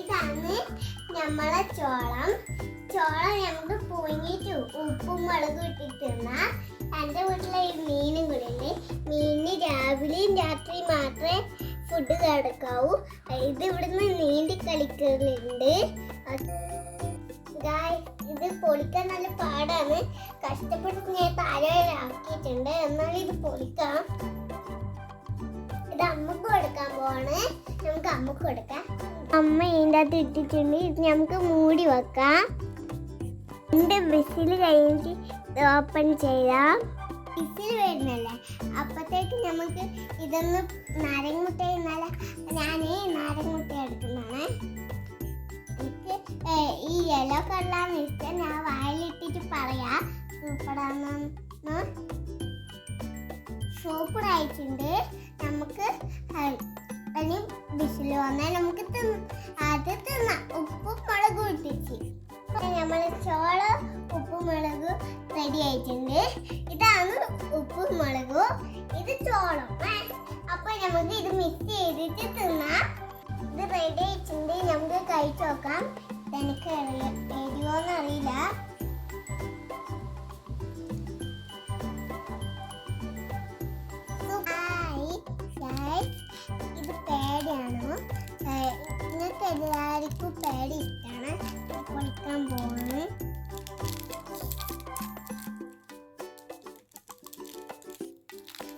ഇതാണ് നമ്മളെ ചോളം. നമുക്ക് പുഴുങ്ങിയിട്ട് ഉപ്പും മുളകും ഇട്ടിട്ട് തിന്നാം. എൻ്റെ വീട്ടിലെ ഈ മീനും കൂടെ ഉണ്ട്. മീനിന് രാവിലെയും രാത്രി മാത്രമേ ഫുഡ് കിടക്കാവൂ. ഇത് ഇവിടുന്ന് നീന്തി കളിക്കലുണ്ട്. ഇത് പൊളിക്കാൻ നല്ല പാടാണ്. കഷ്ടപ്പെട്ട് ഞാൻ താഴെയാക്കിയിട്ടുണ്ട്. എന്നാലും ഇത് പൊളിക്കാം. ഇത് അമ്മക്ക് കൊടുക്കാൻ പോവാണ്. നമുക്ക് അമ്മക്ക് കൊടുക്കാം. അമ്മ ഇതിൻ്റെ അകത്ത് ഇട്ടിട്ടുണ്ട്. ഇത് നമുക്ക് മൂടി വെക്കാം. എൻ്റെ വിസിൽ കഴിഞ്ഞിട്ട് ഓപ്പൺ ചെയ്യാം. വിസിൽ വരുന്നല്ലേ, അപ്പത്തേക്ക് നമുക്ക് ഇതൊന്ന് നാരങ്ങമുട്ട ഇന്നലെ ഞാൻ നാരങ്ങമുട്ട എടുക്കുന്നതാണ്. എനിക്ക് ഈ യെല്ലോ കളറാണ് ഇഷ്ടം. ഞാൻ വായിലിട്ടിട്ട് പറയാം സൂപ്പറാണെന്ന്. സൂപ്പറായിട്ടുണ്ട്. നമുക്ക് ഇനി വിസിൽ വന്നാൽ നമുക്ക് അത് തിന്നാം. ഉപ്പും മുളകും ഇട്ടിച്ച് നമ്മൾ ചോളം ഉപ്പും മുളകും റെഡി ആയിട്ടുണ്ട്. ഇതാണ് ഉപ്പും മുളകും, ഇത് ചോളം. അപ്പൊ നമുക്ക് ഇത് മിക്സ് ചെയ്തിട്ട് തിന്നാം. ഇത് റെഡി ആയിട്ടുണ്ട്. നമുക്ക് കഴിച്ചു നോക്കാം. എനിക്ക് എരിവോന്ന് അറിയില്ല. ഇത് പേടിയാണോ? നിങ്ങൾക്ക് എല്ലാവർക്കും പേടി ഇഷ്ടമാണ്. പൊളിക്കാൻ പോവാണ്.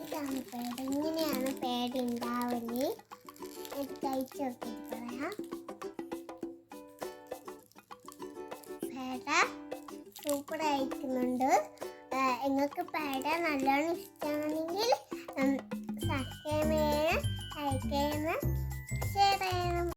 ഇതാണ് പേടി. ഇങ്ങനെയാണ് പേടി ഉണ്ടാവല്. കഴിച്ചു നോക്കി പറയാം. പേട സൂപ്പർ ആയിരിക്കുന്നുണ്ട്. നിങ്ങൾക്ക് പേട നല്ലോണം ഇഷ്ടമാണെങ്കിൽ സബ്സ്ക്രൈബ് ചെയ്യണം, ലൈക്ക് ചെയ്യണം.